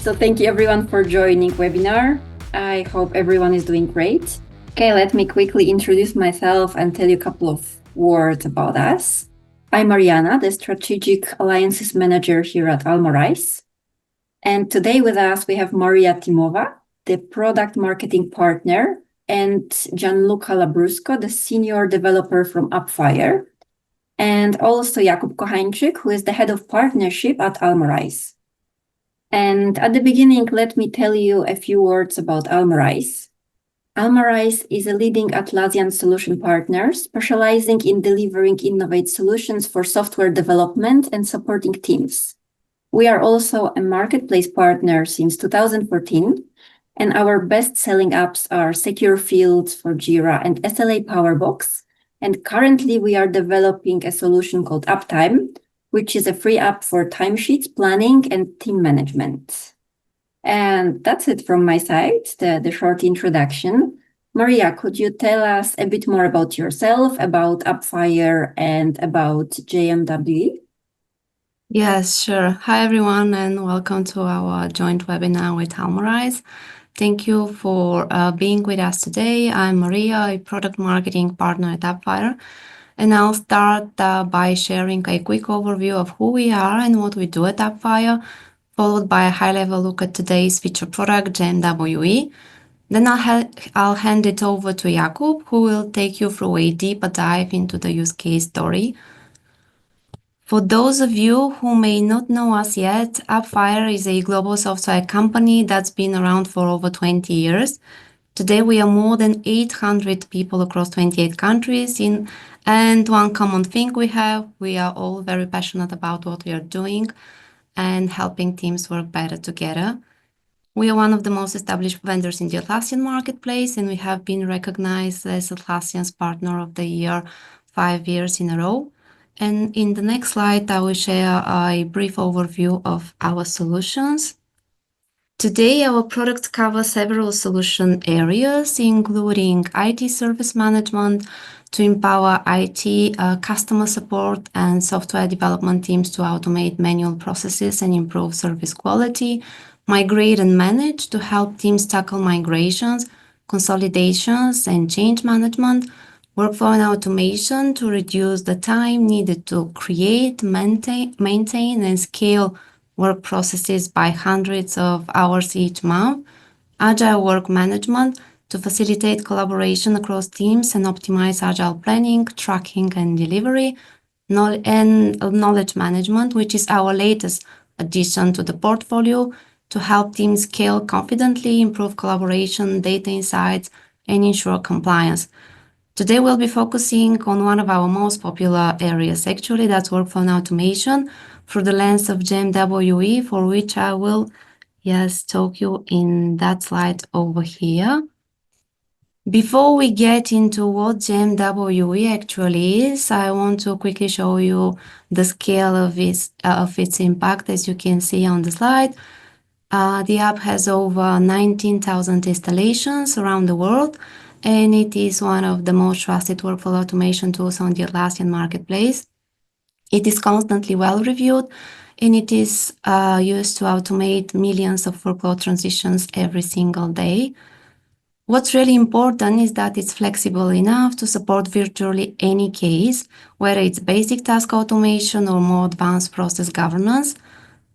So thank you everyone for joining webinar. I hope everyone is doing great. Okay, let me quickly introduce myself and tell you a couple of words about us. I'm Mariana, the Strategic Alliances Manager here at Almarise. And today with us, we have Maria Timova, the Product Marketing Partner, and Gianluca Labrusco, the Senior Developer from Appfire, and also Jakub Kochańczyk, who is the Head of Partnership at Almarise. And at the beginning, let me tell you a few words about Almarise. Almarise is a leading Atlassian solution partner specializing in delivering innovative solutions for software development and supporting teams. We are also a marketplace partner since 2014, and our best-selling apps are Secure Fields for Jira and SLA Powerbox. And currently, we are developing a solution called Uptime, which is a free app for timesheets, planning, and team management. And that's it from my side, the short introduction. Maria, could you tell us a bit more about yourself, about Appfire, and about JMWE? Yes, sure. Hi, everyone, and welcome to our joint webinar with Almarise. Thank you for being with us today. I'm Maria, a product marketing partner at Appfire, and I'll start by sharing a quick overview of who we are and what we do at Appfire, followed by a high-level look at today's feature product, JMWE. Then I'll hand it over to Jakub, who will take you through a deeper dive into the use case story. For those of you who may not know us yet, Appfire is a global software company that's been around for over 20 years. Today, we are more than 800 people across 28 countries. And one common thing we are all very passionate about what we are doing and helping teams work better together. We are one of the most established vendors in the Atlassian marketplace, and we have been recognized as Atlassian's Partner of the Year 5 years in a row. And in the next slide, I will share a brief overview of our solutions. Today, our products cover several solution areas, including IT service management to empower IT, customer support, and software development teams to automate manual processes and improve service quality, migrate and manage to help teams tackle migrations, consolidations, and change management, workflow and automation to reduce the time needed to create, maintain, and scale work processes by hundreds of hours each month, agile work management to facilitate collaboration across teams and optimize agile planning, tracking, and delivery, and knowledge management, which is our latest addition to the portfolio to help teams scale confidently, improve collaboration, data insights, and ensure compliance. Today, we'll be focusing on one of our most popular areas, actually, that's workflow and automation through the lens of JMWE, for which I will, talk you in that slide over here. Before we get into what JMWE actually is, I want to quickly show you the scale of its impact, as you can see on the slide. The app has over 19,000 installations around the world, and it is one of the most trusted workflow automation tools on the Atlassian marketplace. It is constantly well-reviewed, and it is used to automate millions of workflow transitions every single day. What's really important is that it's flexible enough to support virtually any case, whether it's basic task automation or more advanced process governance.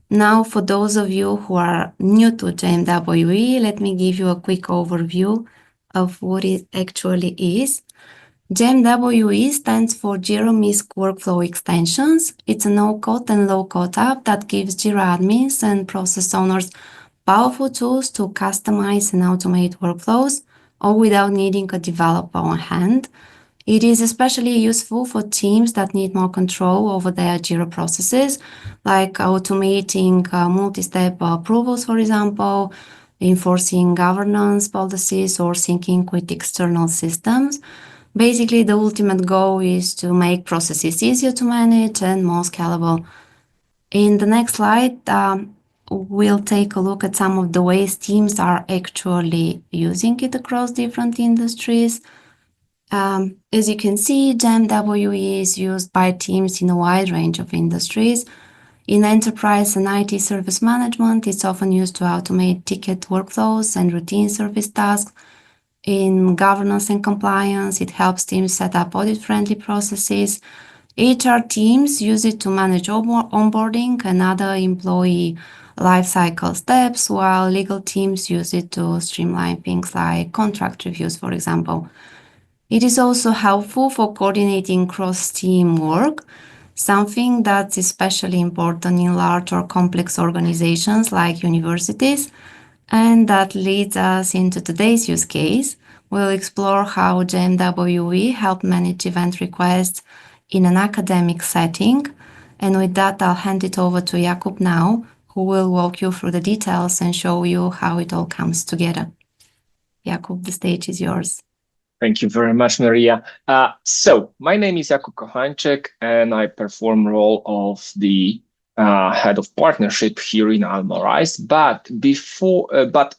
Now, for those of you who are new to JMWE, let me give you a quick overview of what it actually is. JMWE stands for Jira MISC Workflow Extensions. It's a no-code and low-code app that gives Jira admins and process owners powerful tools to customize and automate workflows, all without needing a developer on hand. It is especially useful for teams that need more control over their Jira processes, like automating multi-step approvals, for example, enforcing governance policies, or syncing with external systems. Basically, the ultimate goal is to make processes easier to manage and more scalable. In the next slide, we'll take a look at some of the ways teams are actually using it across different industries. As you can see, JMWE is used by teams in a wide range of industries. In enterprise and IT service management, it's often used to automate ticket workflows and routine service tasks. In governance and compliance, it helps teams set up audit-friendly processes. HR teams use it to manage onboarding and other employee lifecycle steps, while legal teams use it to streamline things like contract reviews, for example. It is also helpful for coordinating cross-team work, something that's especially important in large or complex organizations like universities. And that leads us into today's use case. We'll explore how JMWE help manage event requests in an academic setting. And with that, I'll hand it over to Jakub now, who will walk you through the details and show you how it all comes together. Jakub, the stage is yours. Thank you very much, Maria. So my name is Jakub Kochańczyk, and I perform role of the head of partnership here in Almarise. But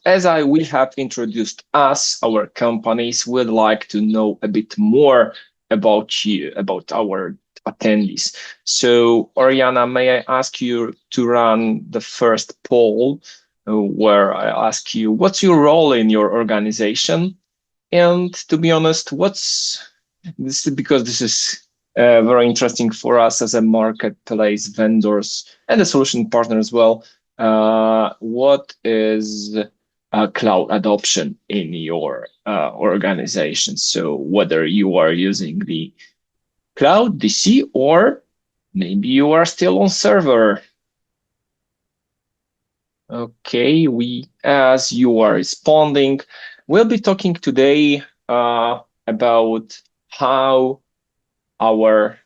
as we have introduced us, our companies would like to know a bit more about you, about our attendees. So, Oriana, may I ask you to run the first poll, where I ask you, what's your role in your organization? And to be honest, because this is very interesting for us as a marketplace vendors and a solution partner as well. What is cloud adoption in your organization? So whether you are using the cloud, DC, or maybe you are still on server. Okay, as you are responding, we'll be talking today about how our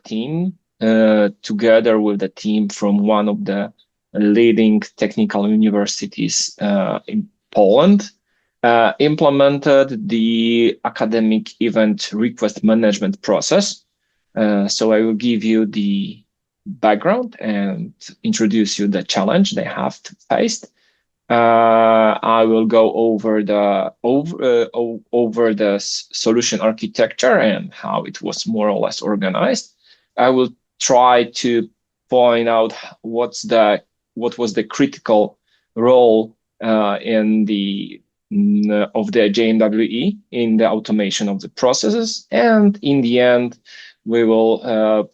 team, together with the team from one of the leading technical universities in Poland, implemented the academic event request management process. So I will give you the background and introduce you the challenge they have faced. I will go over the solution architecture and how it was more or less organized. I will try to point out what was the critical role of the JMWE in the automation of the processes, and in the end, we will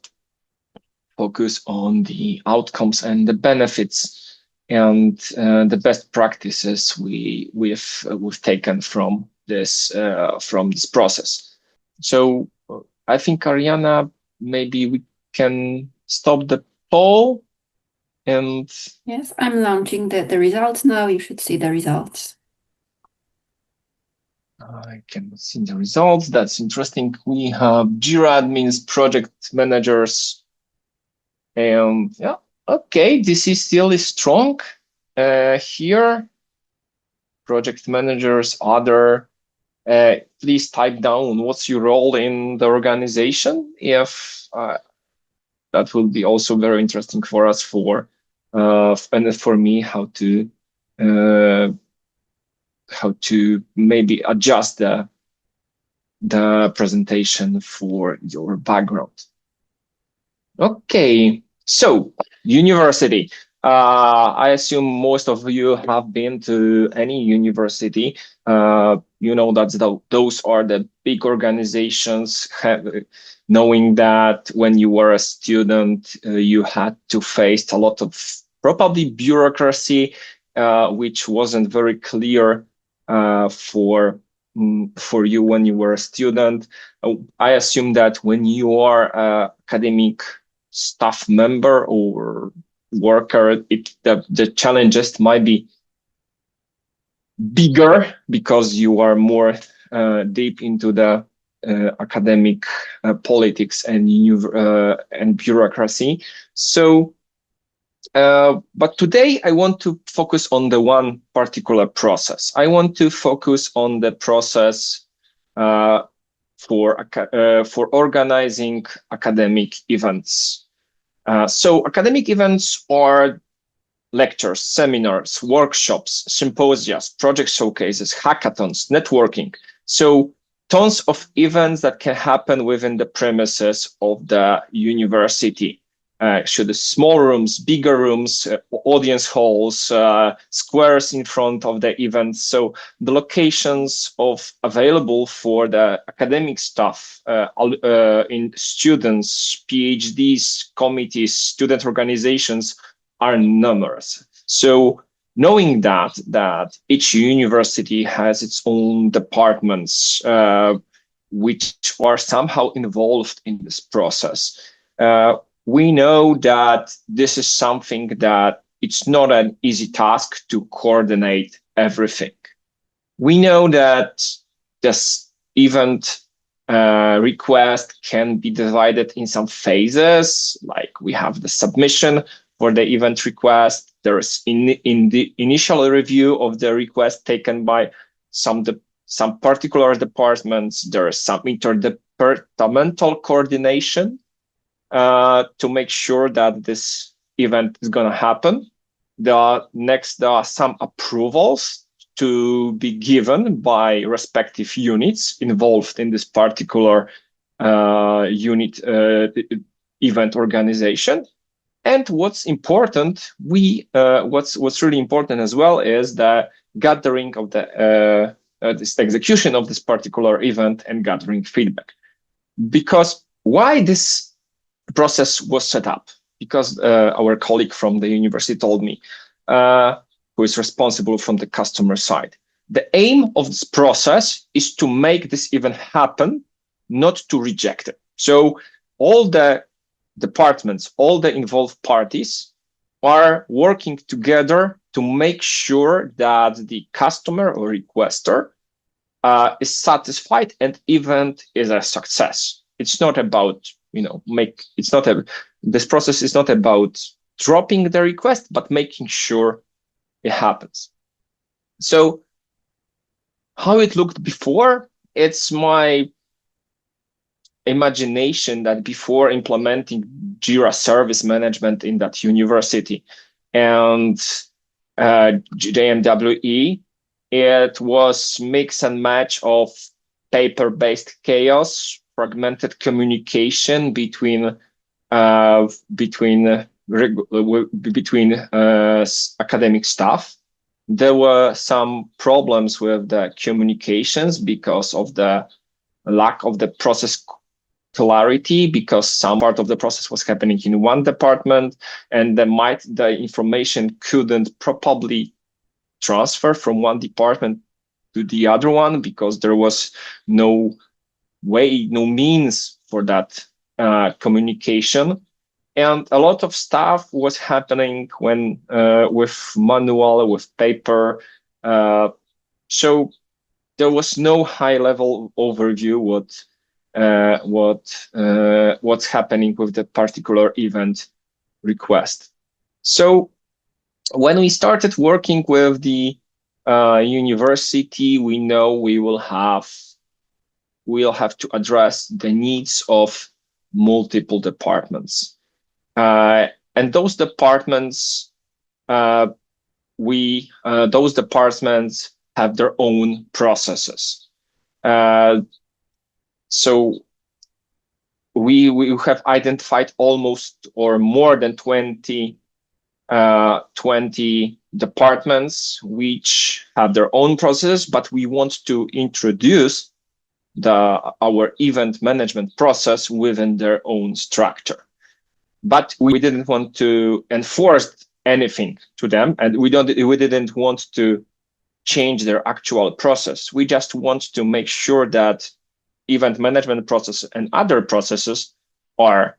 focus on the outcomes and the benefits and the best practices we've taken from this process. So I think, Ariana, maybe we can stop the poll. And yes, I'm launching the results now. You should see the results. I can see the results. That's interesting. We have Jira admins, project managers, and yeah. Okay, this is still strong here. Project managers, other. Please type down what's your role in the organization. If that will be also very interesting for us and for me how to maybe adjust the presentation for your background. Okay. So, university. I assume most of you have been to any university. You know that those are the big organizations. Knowing that when you were a student, you had to face a lot of probably bureaucracy, which wasn't very clear for you when you were a student. I assume that when you are an academic staff member or worker, the challenges might be bigger because you are more deep into the academic politics and bureaucracy. So, but today I want to focus on the one particular process. I want to focus on the process for organizing academic events. So academic events are lectures, seminars, workshops, symposia, project showcases, hackathons, networking. So tons of events that can happen within the premises of the university. should the small rooms, bigger rooms, audience halls, squares in front of the event. So the locations available for the academic staff in students, PhDs, committees, student organizations are numerous. So knowing that each university has its own departments, which are somehow involved in this process, we know that this is something that it's not an easy task to coordinate everything. We know that this event request can be divided in some phases, like we have the submission for the event request. There is in the initial review of the request taken by some particular departments. There is some interdepartmental coordination to make sure that this event is going to happen. Next, there are some approvals to be given by respective units involved in this particular unit event organization. And what's important, what's really important as well is the gathering of this execution of this particular event and gathering feedback. Because why this process was set up? Because our colleague from the university told me, who is responsible from the customer side. The aim of this process is to make this event happen, not to reject it. So all the departments, all the involved parties are working together to make sure that the customer or requester is satisfied and event is a success. It's not about, this process is not about dropping the request, but making sure it happens. So how it looked before, it's my imagination that before implementing Jira service management in that university and JMWE, it was mix and match of paper-based chaos, fragmented communication between academic staff. There were some problems with the communications because of the lack of the process clarity, because some part of the process was happening in one department and the information couldn't properly transfer from one department to the other one because there was no means for that communication. And a lot of stuff was happening when with manual, with paper. So there was no high-level overview what's happening with the particular event request. So when we started working with the university, we know we'll have to address the needs of multiple departments. And those departments, those departments have their own processes. So we have identified almost or more than 20 departments which have their own process, but we want to introduce our event management process within their own structure. But we didn't want to enforce anything to them, and we didn't want to change their actual process. We just want to make sure that event management process and other processes are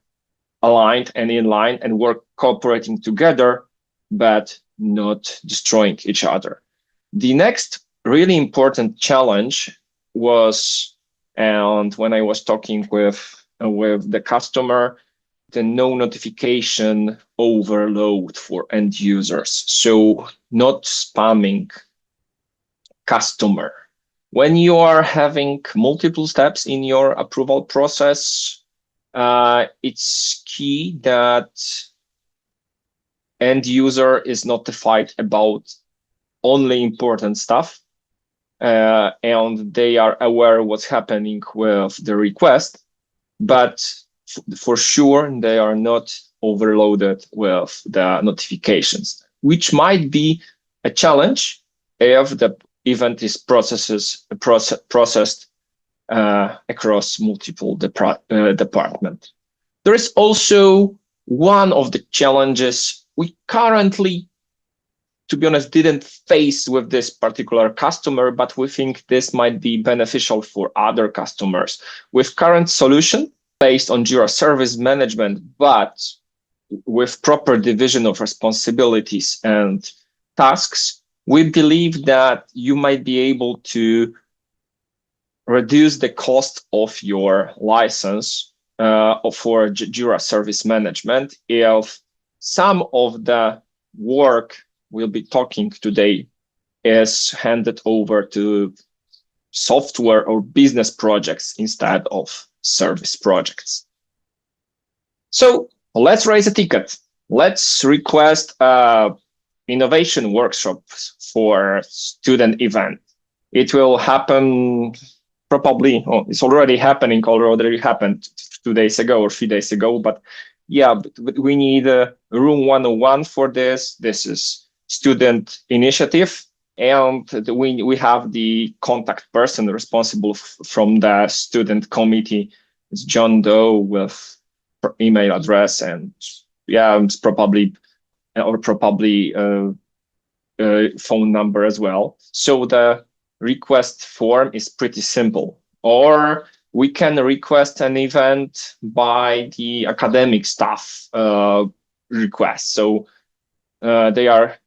aligned and in line and work cooperating together, but not destroying each other. The next really important challenge was, and when I was talking with the customer, the no notification overload for end users. So not spamming customer. When you are having multiple steps in your approval process, it's key that end user is notified about only important stuff, and they are aware what's happening with the request, but for sure they are not overloaded with the notifications, which might be a challenge if the event is processed across multiple departments. There is also one of the challenges we currently, to be honest, didn't face with this particular customer, but we think this might be beneficial for other customers. With current solution based on Jira Service Management, but with proper division of responsibilities and tasks, we believe that you might be able to reduce the cost of your license for Jira Service Management if some of the work we'll be talking today is handed over to software or business projects instead of service projects. So let's raise a ticket. Let's request innovation workshops for student event. It will happen probably, it's already happening, already happened 2 days ago or 3 days ago, but yeah, but we need a room 101 for this. This is student initiative, and we have the contact person responsible from the student committee. It's John Doe with email address, and yeah, it's probably phone number as well. So the request form is pretty simple. Or we can request an event by the academic staff request. So they are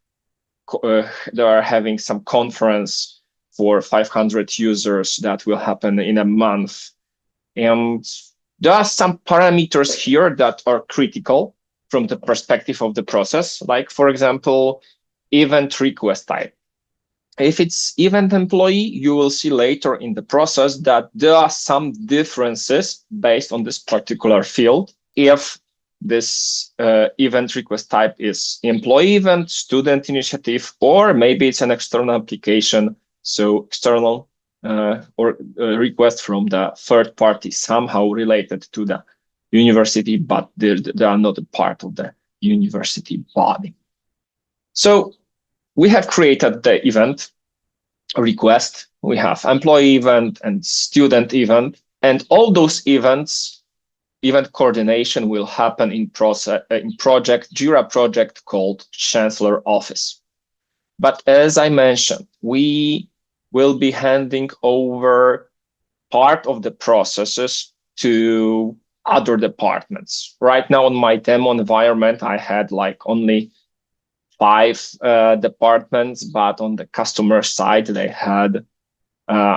having some conference for 500 users that will happen in a month. And there are some parameters here that are critical from the perspective of the process. Like, for example, event request type. If it's event employee, you will see later in the process that there are some differences based on this particular field. If this event request type is employee event, student initiative, or maybe it's an external application, so external or request from the third party somehow related to the university, but they are not a part of the university body. So we have created the event request. We have employee event and student event, and all those events, event coordination will happen in Jira project called Chancellor Office. But as I mentioned, we will be handing over part of the processes to other departments. Right now on my demo environment, I had like only 5 departments, but on the customer side, they had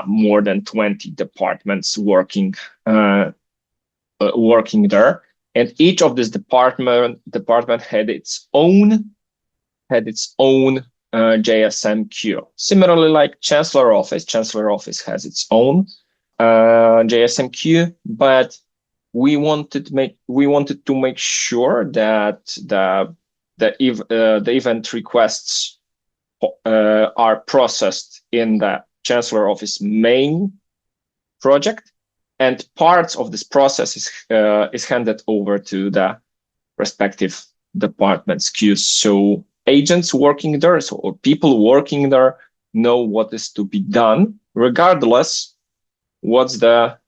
more than 20 departments working there. And each of this department had its own JSM queue. Similarly, like Chancellor Office has its own JSM queue, but we wanted to make sure that the event requests are processed in the Chancellor Office main project, and parts of this process is handed over to the respective department's queues. So agents working there, or people working there, know what is to be done, regardless what's their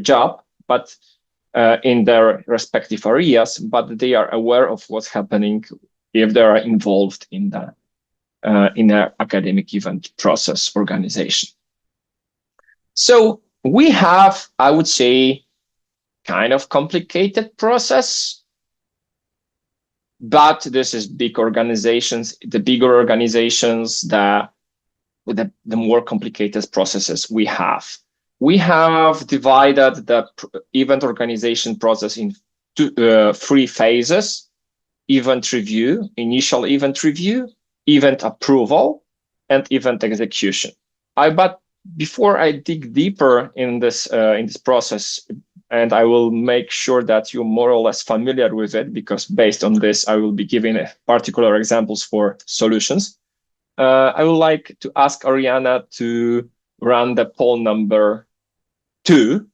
job, but in their respective areas, but they are aware of what's happening if they are involved in the academic event process organization. So we have, I would say, kind of complicated process, but this is big organizations. The bigger organizations, the more complicated processes we have. We have divided the event organization process in 3 phases: event review, initial event review, event approval, and event execution. But before I dig deeper in this process, and I will make sure that you're more or less familiar with it, because based on this, I will be giving particular examples for solutions. I would like to ask Ariana to run the poll number 2.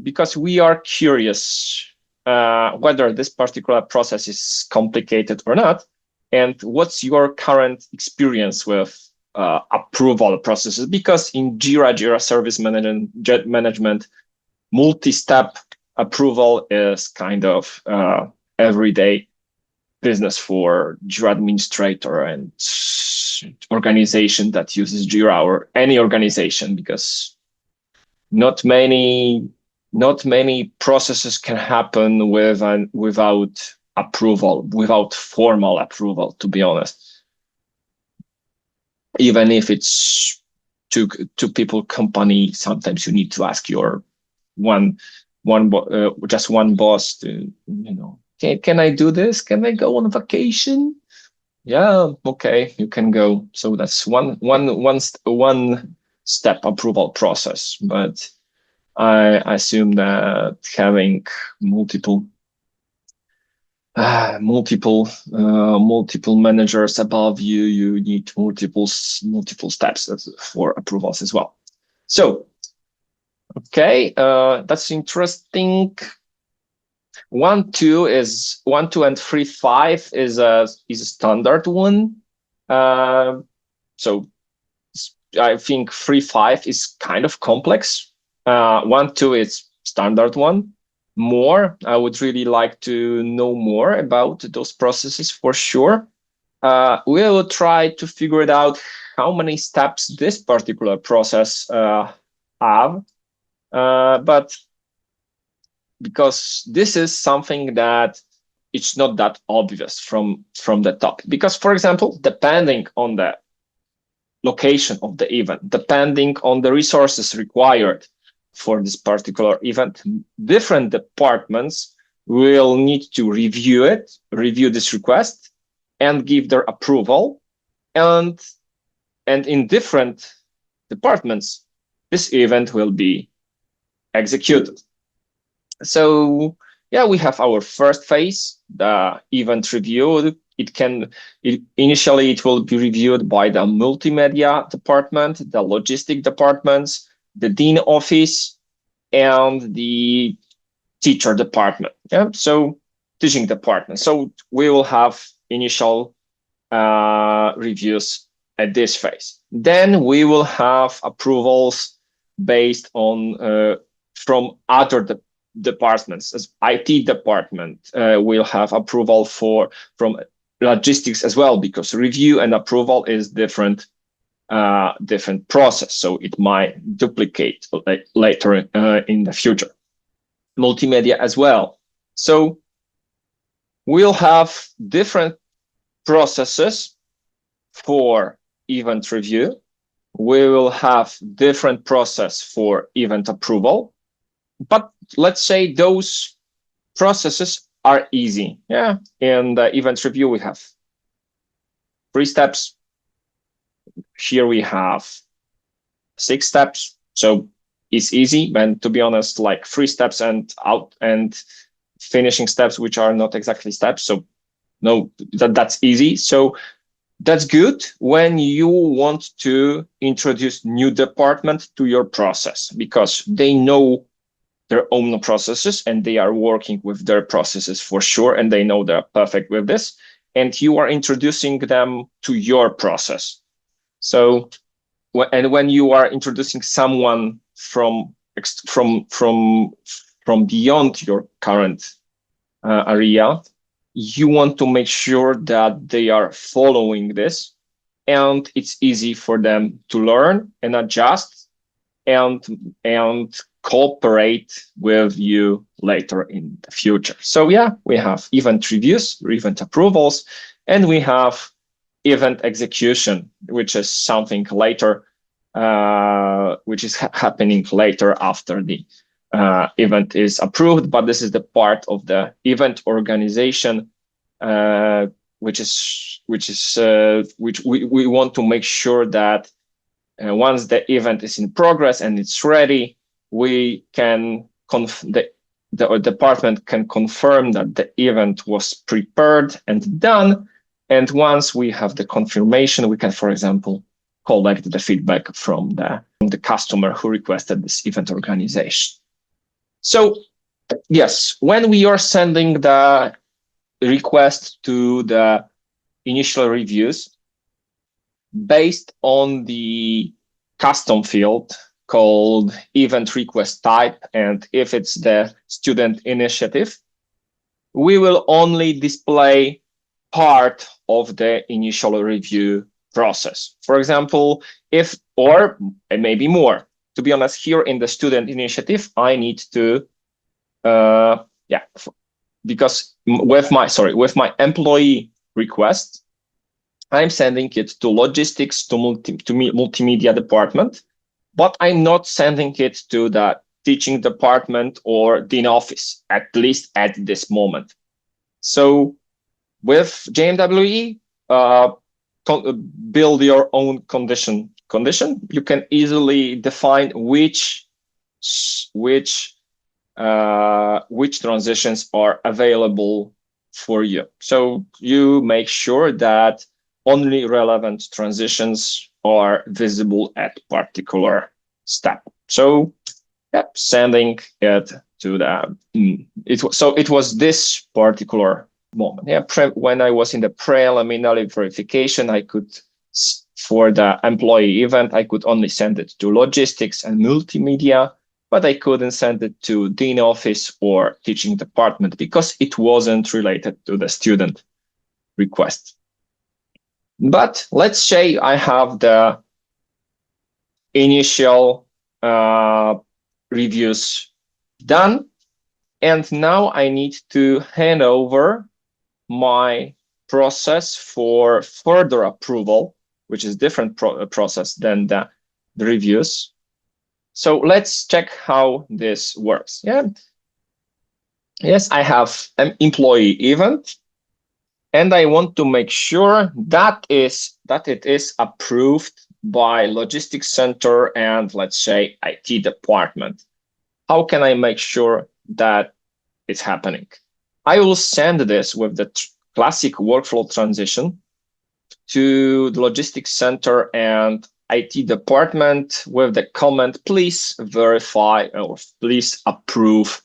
because we are curious whether this particular process is complicated or not, and what's your current experience with approval processes? Because in Jira Service Management, multi-step approval is kind of everyday business for Jira administrator and organization that uses Jira, or any organization, because not many processes can happen without approval, without formal approval, to be honest. Even if it's two people company, sometimes you need to ask your just one boss to, can I do this? Can I go on vacation? Yeah, okay, you can go. So that's one step approval process. But I assume that having multiple managers above you, you need multiple steps for approvals as well. So, okay, that's interesting. 1.2 and 3.5 is a standard one. So I think 3.5 is kind of complex. 1.2 is standard one. I would really like to know more about those processes for sure. We will try to figure it out how many steps this particular process have, but because this is something that it's not that obvious from the top. Because, for example, depending on the location of the event, depending on the resources required for this particular event, different departments will need to review this request and give their approval. And in different departments, this event will be executed. So yeah, we have our first phase, the event review. Initially it will be reviewed by the multimedia department, the logistic departments, the dean office, and the teacher department. Yeah, so teaching department. So we will have initial reviews at this phase. Then we will have approvals based on from other departments. As IT department will have approval from logistics as well, because review and approval is different process, so it might duplicate later in the future. Multimedia as well. So we'll have different processes for event review. We will have different process for event approval. But let's say those processes are easy. Yeah, in the event review, we have 3 steps. Here we have 6 steps. So it's easy. And to be honest, like 3 steps and finishing steps, which are not exactly steps. So no, that's easy. So that's good when you want to introduce new department to your process, because they know their own processes and they are working with their processes for sure, and they know they're perfect with this, and you are introducing them to your process. So, and when you are introducing someone from beyond your current area, you want to make sure that they are following this, and it's easy for them to learn and adjust and cooperate with you later in the future. So yeah, we have event reviews, event approvals, and we have event execution, which is something later, which is happening later after the event is approved. But this is the part of the event organization, which we want to make sure that once the event is in progress and it's ready, we can the department can confirm that the event was prepared and done. And once we have the confirmation, we can, for example, collect the feedback from the customer who requested this event organization. So yes, when we are sending the request to the initial reviews based on the custom field called event request type, and if it's the student initiative, we will only display part of the initial review process. For example, if, or maybe more, to be honest, here in the student initiative, I need to, because with my employee request, I'm sending it to logistics, to multimedia department, but I'm not sending it to the teaching department or dean office, at least at this moment. So with JMWE, build your own condition. You can easily define which transitions are available for you. So you make sure that only relevant transitions are visible at particular step. So sending it to the it was this particular moment. When I was in the preliminary verification, I could, for the employee event, I could only send it to logistics and multimedia, but I couldn't send it to dean office or teaching department because it wasn't related to the student request. But let's say I have the initial reviews done, and now I need to hand over my process for further approval, which is different process than the reviews. So let's check how this works. Yes, I have an employee event, and I want to make sure that it is approved by logistics center and, let's say, IT department. How can I make sure that it's happening? I will send this with the classic workflow transition to the logistics center and IT department with the comment, please verify or please approve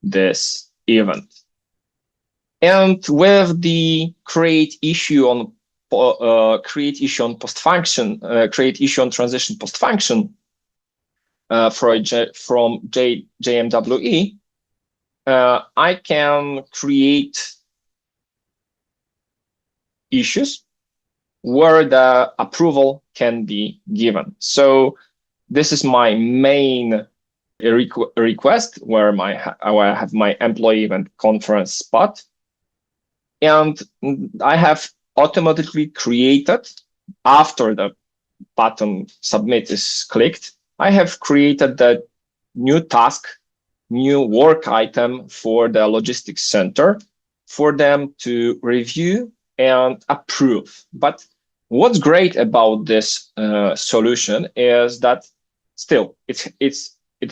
this event. And with the create issue on post function, create issue on transition post function from JMWE, I can create issues where the approval can be given. So this is my main request where I have my employee event conference spot. And I have automatically created, after the button submit is clicked, I have created the new task, new work item for the logistics center for them to review and approve. But what's great about this solution is that still it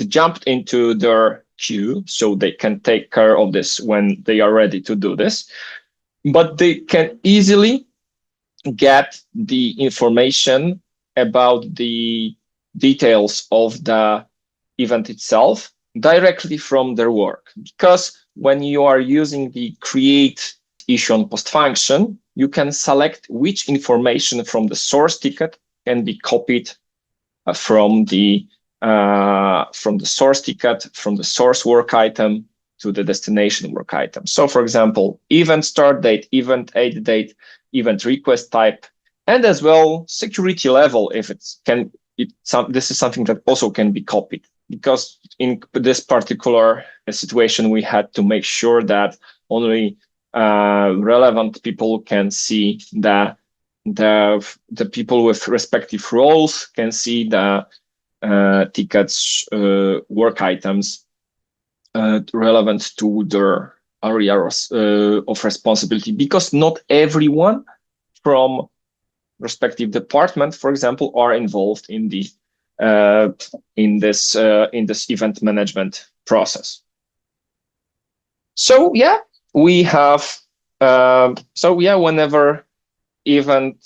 jumped into their queue, so they can take care of this when they are ready to do this. But they can easily get the information about the details of the event itself directly from their work. Because when you are using the create issue on post function, you can select which information from the source ticket can be copied from the source ticket, from the source work item to the destination work item. So for example, event start date, event end date, event request type, and as well security level, if this is something that also can be copied. Because in this particular situation, we had to make sure that only relevant people can see the people with respective roles can see the tickets, work items relevant to their area of responsibility, because not everyone from respective department, for example, are involved in the in this event management process. So we have whenever event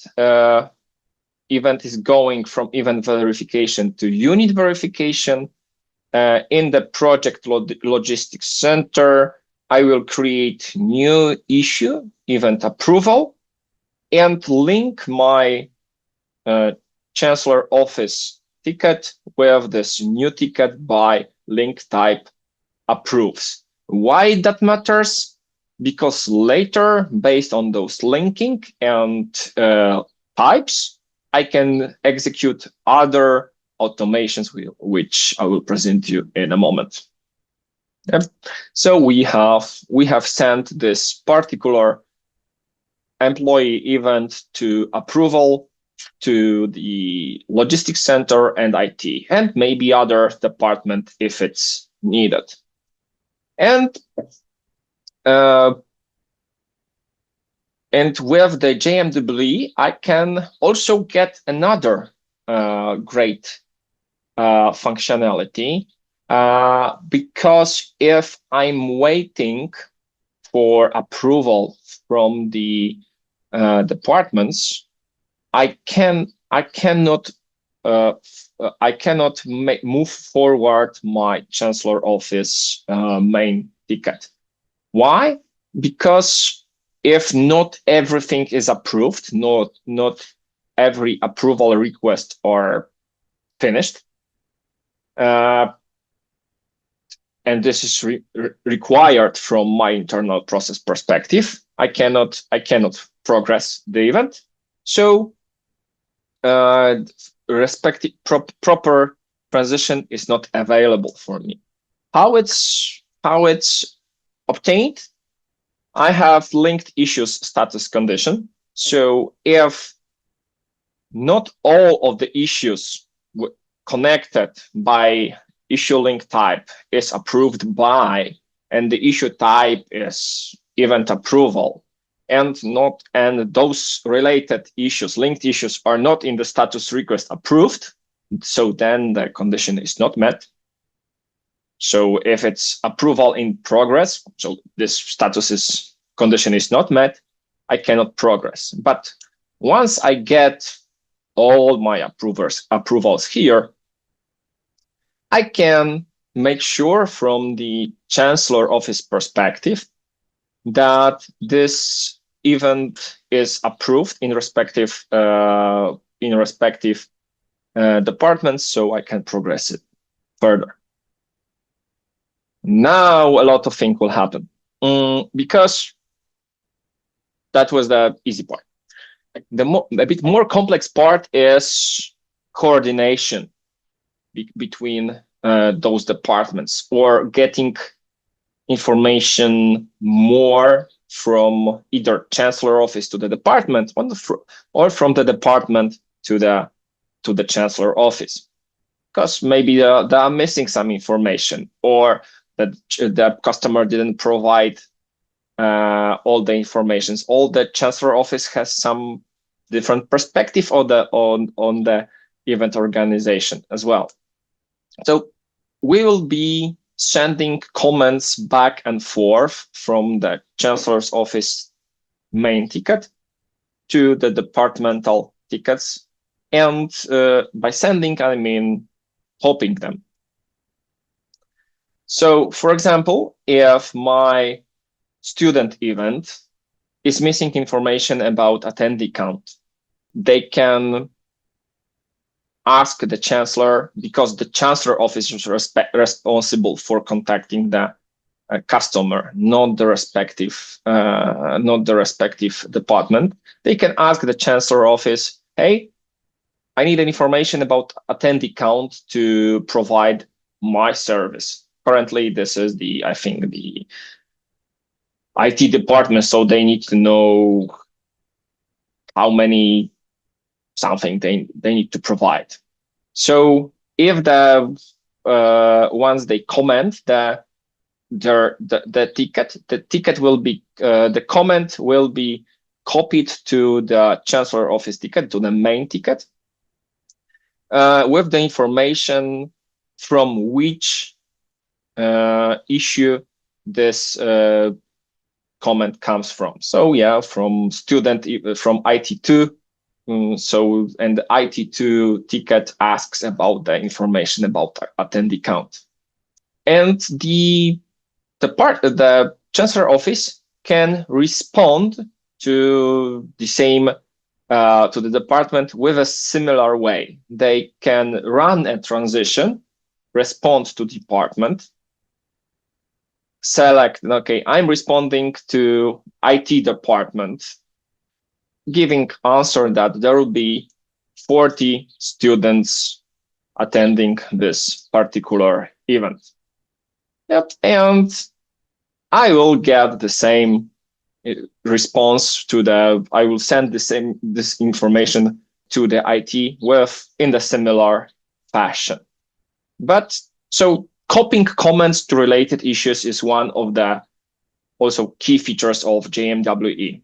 is going from event verification to unit verification, in the project logistics center, I will create new issue, event approval, and link my Chancellor Office ticket with this new ticket by link type approves. Why that matters? Because later, based on those linking and types, I can execute other automations, which I will present you in a moment. Yep. So we have sent this particular employee event to approval to the logistics center and IT, and maybe other department if it's needed. And with the JMWE, I can also get another great functionality, because if I'm waiting for approval from the departments, I cannot move forward my Chancellor Office main ticket. Why? Because if not everything is approved, not every approval request are finished, and this is required from my internal process perspective, I cannot progress the event. So proper transition is not available for me. How it's obtained? I have linked issues status condition. So if not all of the issues connected by issue link type is approved by, and the issue type is event approval, and those related issues, linked issues, are not in the status request approved, so then the condition is not met. So if it's approval in progress, so this condition is not met, I cannot progress. But once I get all my approvals here, I can make sure from the Chancellor Office perspective that this event is approved in respective departments, so I can progress it further. Now a lot of things will happen, because that was the easy part. A bit more complex part is coordination between those departments, or getting information more from either Chancellor Office to the department, or from the department to the Chancellor Office, because maybe they are missing some information, or that the customer didn't provide all the information. All the Chancellor Office has some different perspective on the event organization as well. So we will be sending comments back and forth from the Chancellor's Office main ticket to the departmental tickets. And by sending, I mean copying them. So, for example, if my student event is missing information about attendee count, they can ask the Chancellor, because the Chancellor Office is responsible for contacting the customer, not the respective department. They can ask the Chancellor Office, hey, I need information about attendee count to provide my service. Currently, this is I think the IT department, so they need to know how many something they need to provide. So if once they comment the ticket, the comment will be copied to the Chancellor Office ticket, to the main ticket, with the information from which issue this comment comes from. So yeah, from IT2. And the IT2 ticket asks about the information about attendee count. and the Chancellor Office can respond to the same to the department with a similar way. They can run a transition, respond to department, select, okay, I'm responding to IT department, giving answer that there will be 40 students attending this particular event. Yep, and I will get the same response to I will send this information to the IT in the similar fashion. But so copying comments to related issues is one of the also key features of JMWE.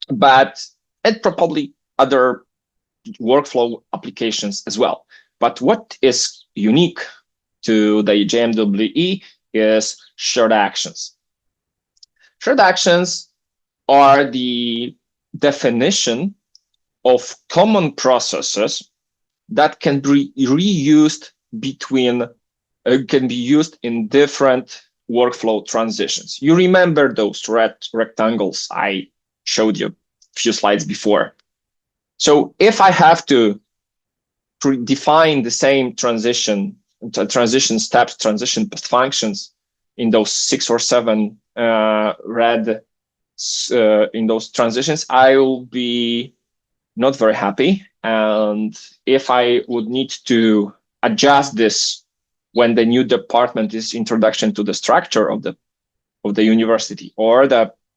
And probably other workflow applications as well. But what is unique to the JMWE is shared actions. Shared actions are the definition of common processes that can be reused can be used in different workflow transitions. You remember those red rectangles I showed you a few slides before. So if I have to define the same transition steps, transition functions in those 6 or 7 red in those transitions, I will be not very happy. And if I would need to adjust this when the new department is introduction to the structure of the university or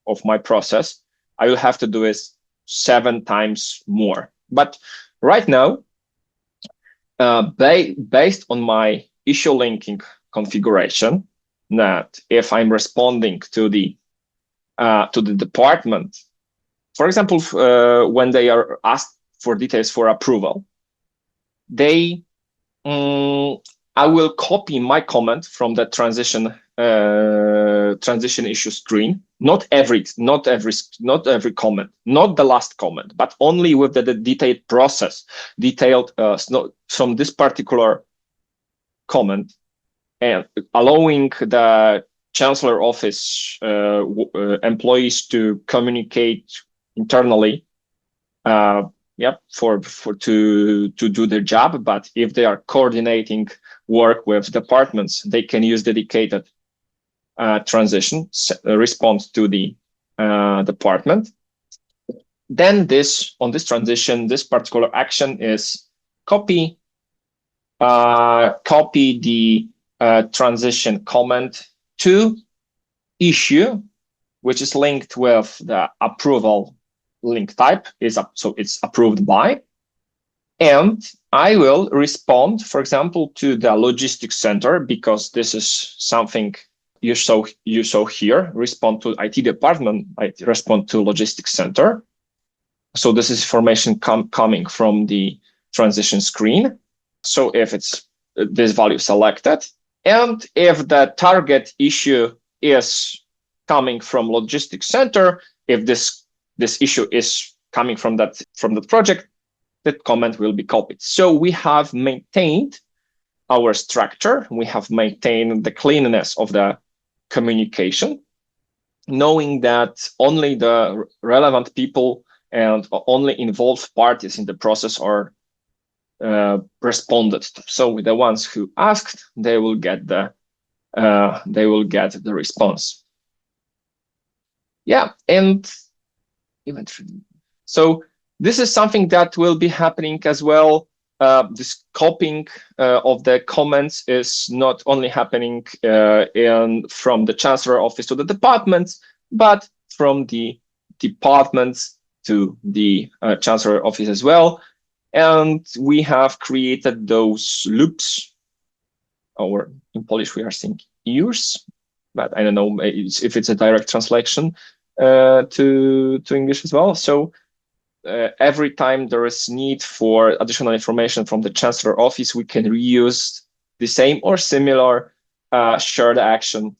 of my process, I will have to do it 7 times more. But right now, based on my issue linking configuration, that if I'm responding to the department, for example, when they are asked for details for approval, I will copy my comment from the transition issue screen. Not every comment, not the last comment, but only with the detailed process, from this particular comment, and allowing the Chancellor Office employees to communicate internally, to do their job. But if they are coordinating work with departments, they can use dedicated transition response to the department. Then on this transition, this particular action is copy the transition comment to issue, which is linked with the approval link type, so it's approved by, and I will respond, for example, to the logistics center, because this is something you saw here. Respond to IT department, I respond to logistics center. So this is information coming from the transition screen. So if it's this value selected, and if the target issue is coming from logistics center, if this issue is coming from that project, that comment will be copied. So we have maintained our structure. We have maintained the cleanness of the communication, knowing that only the relevant people and only involved parties in the process are responded to. So the ones who asked, they will get the response. Yeah, and so this is something that will be happening as well. This copying of the comments is not only happening from the Chancellor Office to the departments, but from the departments to the Chancellor Office as well. And we have created those loops, or in Polish we are saying ears, but I don't know if it's a direct translation to English as well. So every time there is need for additional information from the Chancellor Office, we can reuse the same or similar shared action,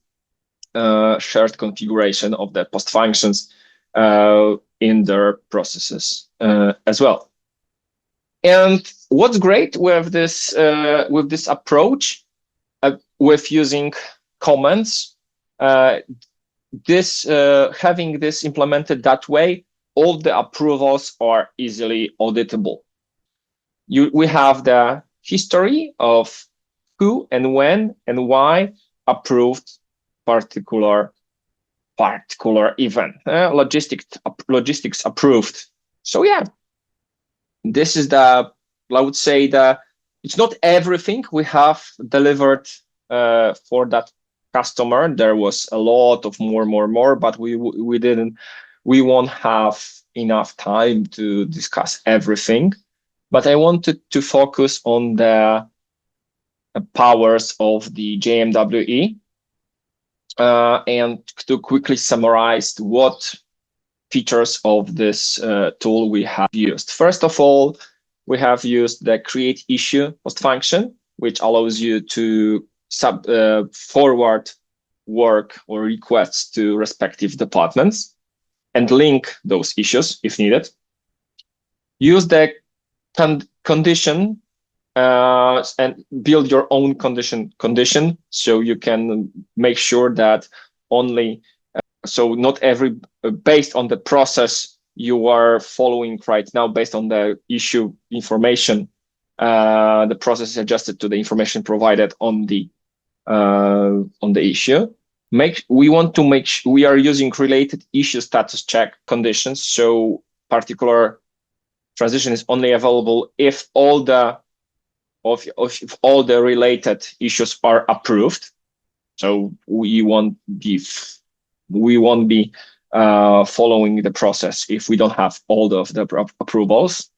shared configuration of the post functions in their processes as well. And what's great with this approach, with using comments. Having this implemented that way, all the approvals are easily auditable. We have the history of who and when and why approved particular event. Logistics approved. So yeah, this is I would say it's not everything we have delivered for that customer. There was a lot of more, but we won't have enough time to discuss everything. But I wanted to focus on the powers of the JMWE and to quickly summarize what features of this tool we have used. First of all, we have used the create issue post function, which allows you to forward work or requests to respective departments and link those issues if needed. Use the condition and build your own condition, so you can make sure that only so not every based on the process you are following right now, based on the issue information, the process is adjusted to the information provided on the issue. We want to make sure we are using related issue status check conditions, so particular transition is only available if all the related issues are approved. So we won't be following the process if we don't have all of the approvals.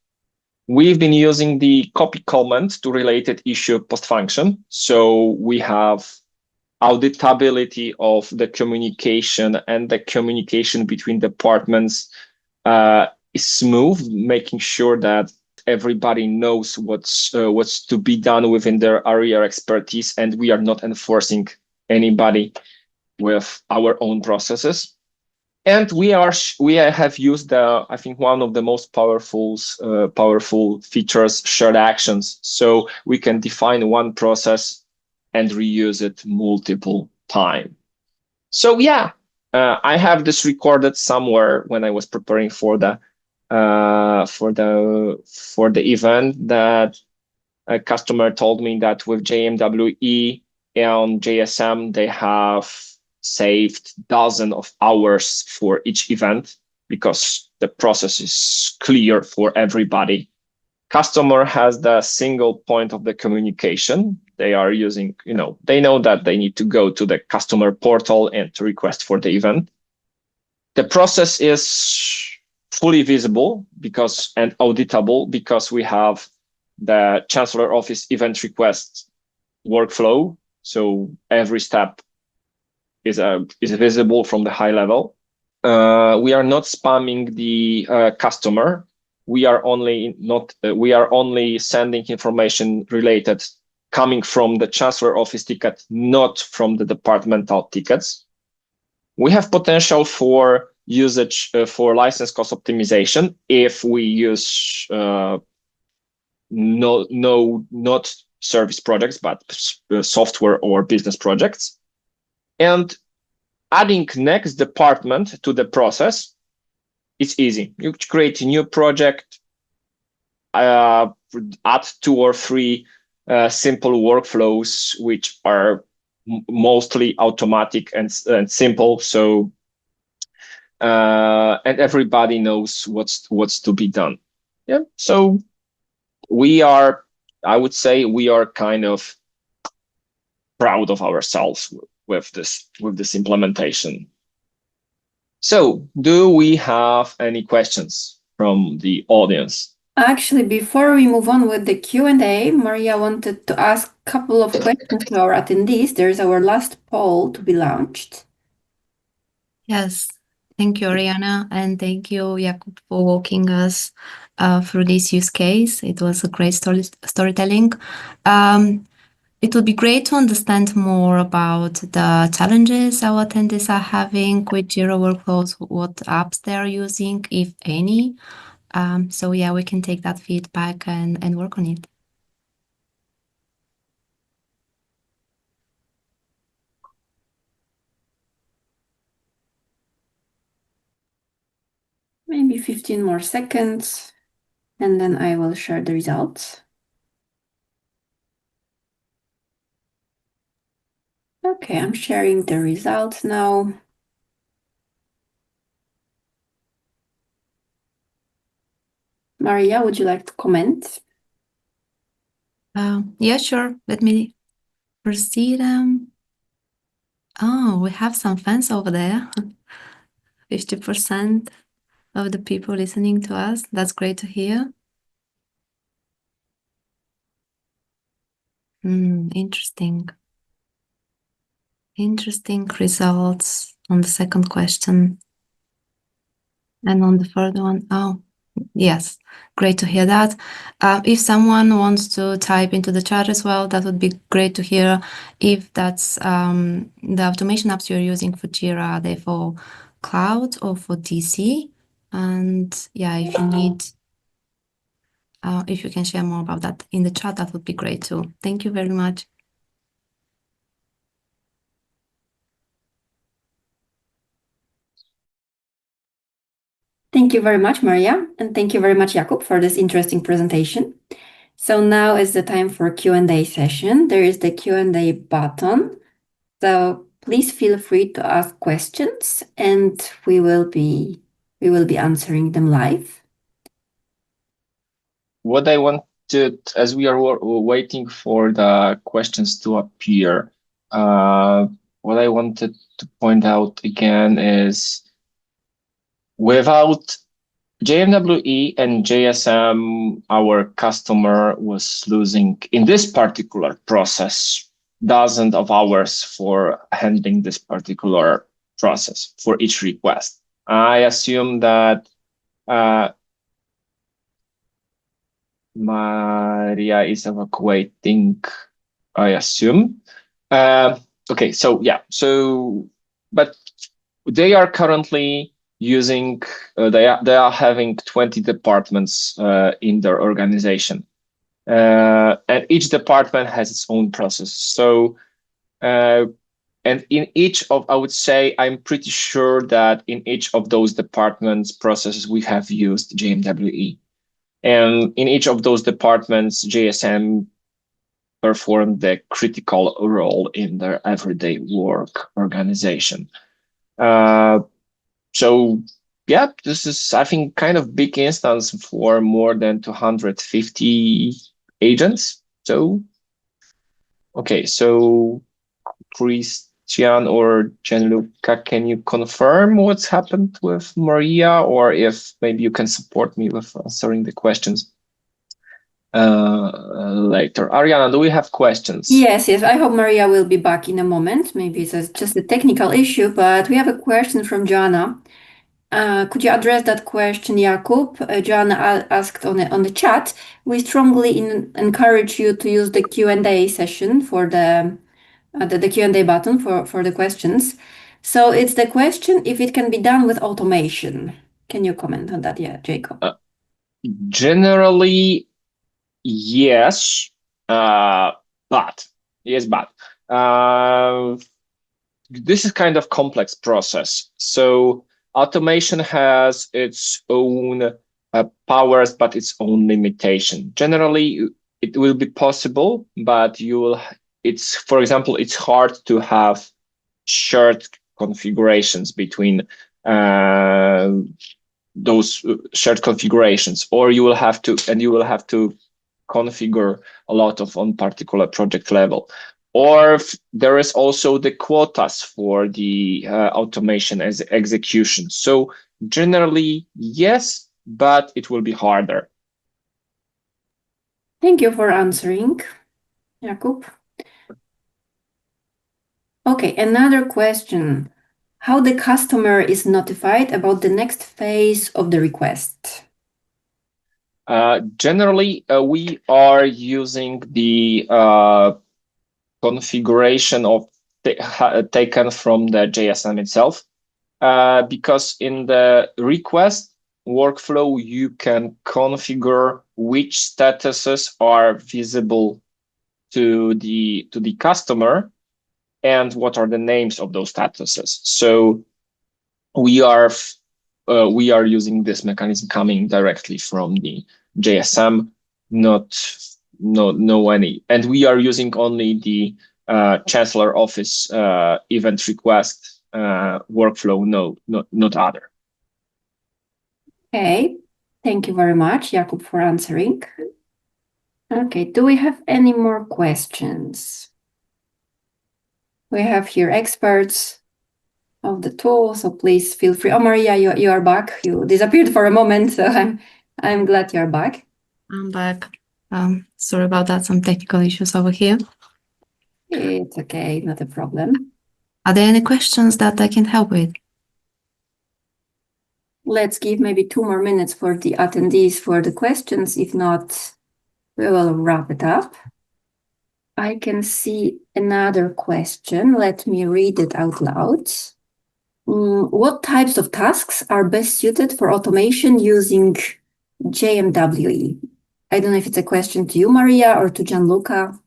We've been using the copy comment to related issue post function. So we have auditability of the communication, and the communication between departments is smooth, making sure that everybody knows what's to be done within their area expertise, and we are not enforcing anybody with our own processes. And we have used I think one of the most powerful features, shared actions. So we can define one process and reuse it multiple times. So yeah, I have this recorded somewhere when I was preparing for the event, that a customer told me that with JMWE and JSM they have saved dozens of hours for each event because the process is clear for everybody. Customer has the single point of the communication. They are using, they know that they need to go to the customer portal and to request for the event. The process is fully visible and auditable because we have the Chancellor Office event request workflow. So every step is visible from the high level. We are not spamming the customer. We are only sending information related coming from the Chancellor Office ticket, not from the departmental tickets. We have potential for usage for license cost optimization if we use not service projects, but software or business projects. And adding next department to the process, it's easy. You create a new project, add 2 or 3 simple workflows, which are mostly automatic and simple. So and everybody knows what's to be done. Yeah. So I would say we are kind of proud of ourselves with this implementation. So do we have any questions from the audience? Actually, before we move on with the Q&A, Maria wanted to ask a couple of questions to our attendees. There's our last poll to be launched. Yes, thank you, Ariana, and thank you, Jakub, for walking us through this use case. It was a great storytelling. It would be great to understand more about the challenges our attendees are having with Jira workflows, what apps they're using, if any. So yeah, we can take that feedback and work on it. Maybe 15 more seconds, and then I will share the results. Okay, I'm sharing the results now. Maria, would you like to comment? Yeah, sure. Let me proceed. Oh, we have some fans over there. 50% of the people listening to us. That's great to hear. Interesting. Interesting results on the second question. And on the third one, oh, yes, great to hear that. If someone wants to type into the chat as well, that would be great to hear. If that's the automation apps you're using for Jira, are they for cloud or for DC? And yeah, if you need, if you can share more about that in the chat, that would be great too. Thank you very much. Thank you very much, Maria, and thank you very much, Jakub, for this interesting presentation. So now is the time for Q&A session. There is the Q&A button. So please feel free to ask questions, and we will be answering them live. What I wanted, as we are waiting for the questions to appear, what I wanted to point out again is without JMWE and JSM, our customer was losing, in this particular process, dozens of hours for handling this particular process for each request. I assume that Maria is evacuating, I assume. Okay, so yeah, but they are currently using, they are having 20 departments in their organization. And each department has its own process. So, and in each of, I would say, I'm pretty sure that in each of those departments processes, we have used JMWE. And in each of those departments, JSM performed the critical role in their everyday work organization. So yeah, this is, I think, kind of big instance for more than 250 agents. So, okay, so Christian or Gianluca, can you confirm what's happened with Maria, or if maybe you can support me with answering the questions later? Ariana, do we have questions? Yes, I hope Maria will be back in a moment. Maybe it's just a technical issue, but we have a question from Joanna. Could you address that question, Jakub? Joanna asked on the chat. We strongly encourage you to use the Q&A session for the Q&A button for the questions. So it's the question if it can be done with automation. Can you comment on that? Yeah, Jakub. Generally, yes, but this is kind of complex process. So automation has its own powers, but its own limitation. Generally, it will be possible, but for example, it's hard to have shared configurations between those shared configurations, or you will have to configure a lot of on particular project level. Or there is also the quotas for the automation as execution. So generally, yes, but it will be harder. Thank you for answering, Jakub. Okay, another question. How the customer is notified about the next phase of the request? Generally, we are using the configuration of taken from the JSM itself, because in the request workflow, you can configure which statuses are visible to the customer and what are the names of those statuses. So we are we are using this mechanism coming directly from the JSM, no any, and we are using only the Chancellor Office event request workflow, not other. Okay, thank you very much, Jakub, for answering. Okay, do we have any more questions? We have here experts of the tool, so please feel free. Oh, Maria, you are back. You disappeared for a moment, so I'm glad you're back. I'm back. Sorry about that, some technical issues over here. It's okay, not a problem. Are there any questions that I can help with? Let's give maybe 2 more minutes for the attendees for the questions. If not, we will wrap it up. I can see another question. Let me read it out loud. What types of tasks are best suited for automation using JMWE? I don't know if it's a question to you, Maria, or to Gianluca.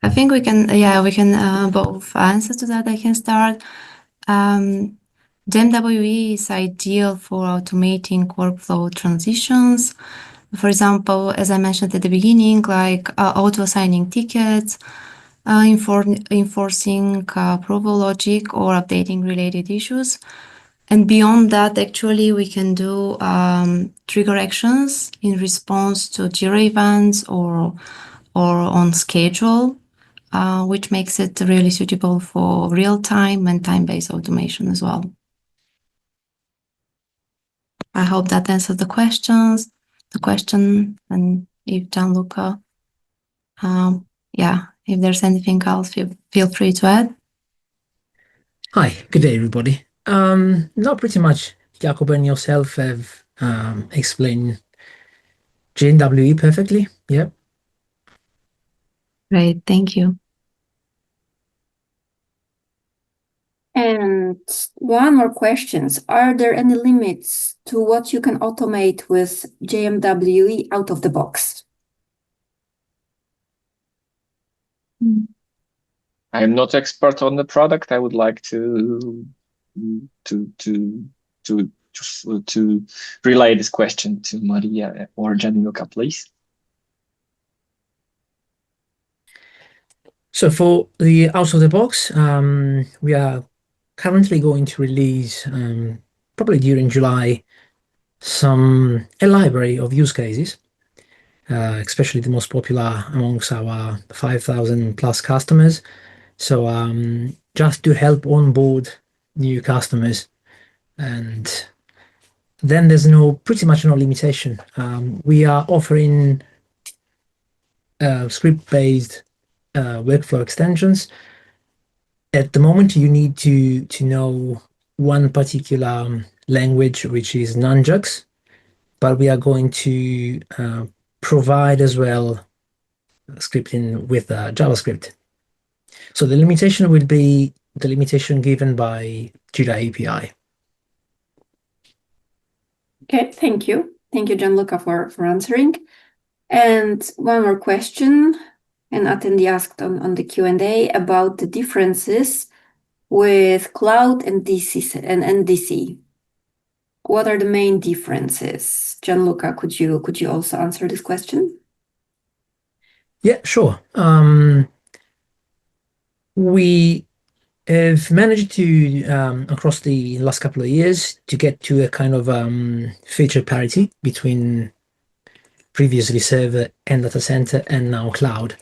I think we can both answer to that. I can start. JMWE is ideal for automating workflow transitions. For example, as I mentioned at the beginning, like auto-assigning tickets, enforcing approval logic, or updating related issues. And beyond that, actually, we can do trigger actions in response to Jira events or on schedule, which makes it really suitable for real-time and time-based automation as well. I hope that answers the question, and if Gianluca, if there's anything else, feel free to add. Hi, good day, everybody. No, pretty much Jakub and yourself have explained JMWE perfectly. Yep. Great, thank you. And one more question. Are there any limits to what you can automate with JMWE out of the box? I'm not expert on the product. I would like to relay this question to Maria or Gianluca, please. So for the out of the box, we are currently going to release, probably during July, a library of use cases, especially the most popular amongst our 5,000 plus customers. So just to help onboard new customers, and then there's pretty much no limitation. We are offering script-based workflow extensions. At the moment, you need to know one particular language, which is Nunjux, but we are going to provide as well scripting with JavaScript. So the limitation will be the limitation given by Jira API. Okay, thank you. Thank you, Gianluca, for answering. And one more question, an attendee asked on the Q&A about the differences with cloud and DC. What are the main differences? Gianluca, could you also answer this question? Yeah, sure. We have managed to, across the last couple of years, to get to a kind of feature parity between previously server and data center and now cloud.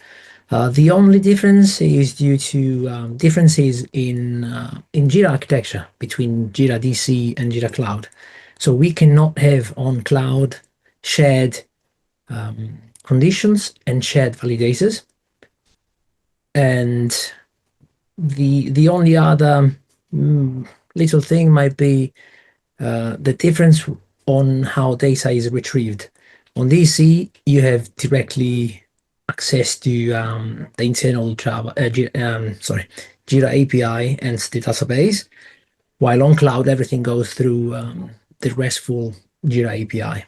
The only difference is due to differences in Jira architecture between Jira DC and Jira Cloud. So we cannot have on cloud shared conditions and shared validators. And the only other little thing might be the difference on how data is retrieved. On DC, you have directly access to the internal Jira API and the database, while on cloud, everything goes through the RESTful Jira API.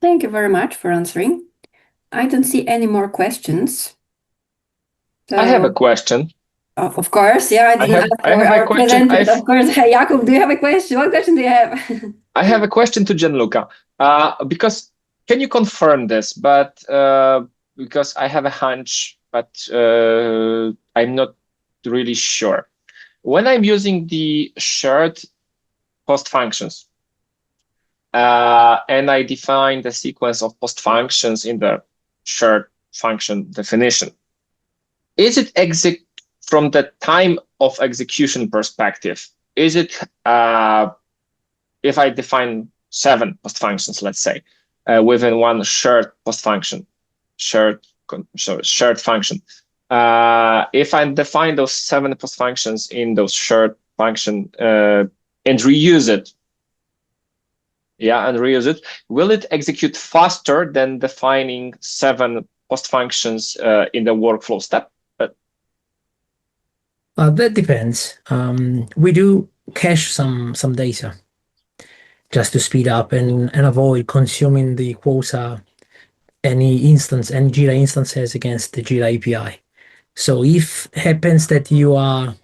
Thank you very much for answering. I don't see any more questions. I have a question. Of course, yeah, I didn't ask I have for a our question. presenters. Of course, Jakub, do you have a question? What question do you have? I have a question to Gianluca, because can you confirm this? But because I have a hunch, but I'm not really sure. When I'm using the shared post functions, and I define the sequence of post functions in the shared function definition, is it from the time of execution perspective? Is it if I define 7 post functions, let's say, within one shared post function, shared function. If I define those 7 post functions in those shared function and reuse it, will it execute faster than defining 7 post functions in the workflow step? That depends. We do cache some data just to speed up and avoid consuming the quota any Jira instances against the Jira API. So if happens that you are,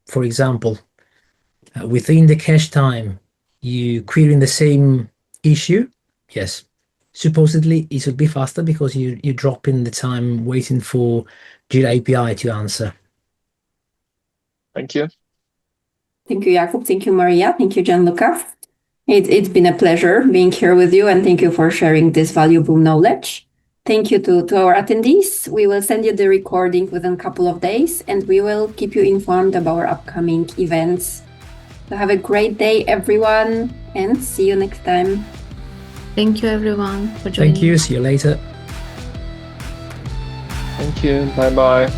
for example, within the cache time, you querying the same issue, yes, supposedly it should be faster because you drop in the time waiting for Jira API to answer. Thank you. Thank you, Jakub. Thank you, Maria. Thank you, Gianluca. It's been a pleasure being here with you, and thank you for sharing this valuable knowledge. Thank you to our attendees. We will send you the recording within a couple of days, and we will keep you informed about our upcoming events. So have a great day, everyone, and see you next time. Thank you, everyone, for joining. Thank you. See you later. Thank you. Bye-bye.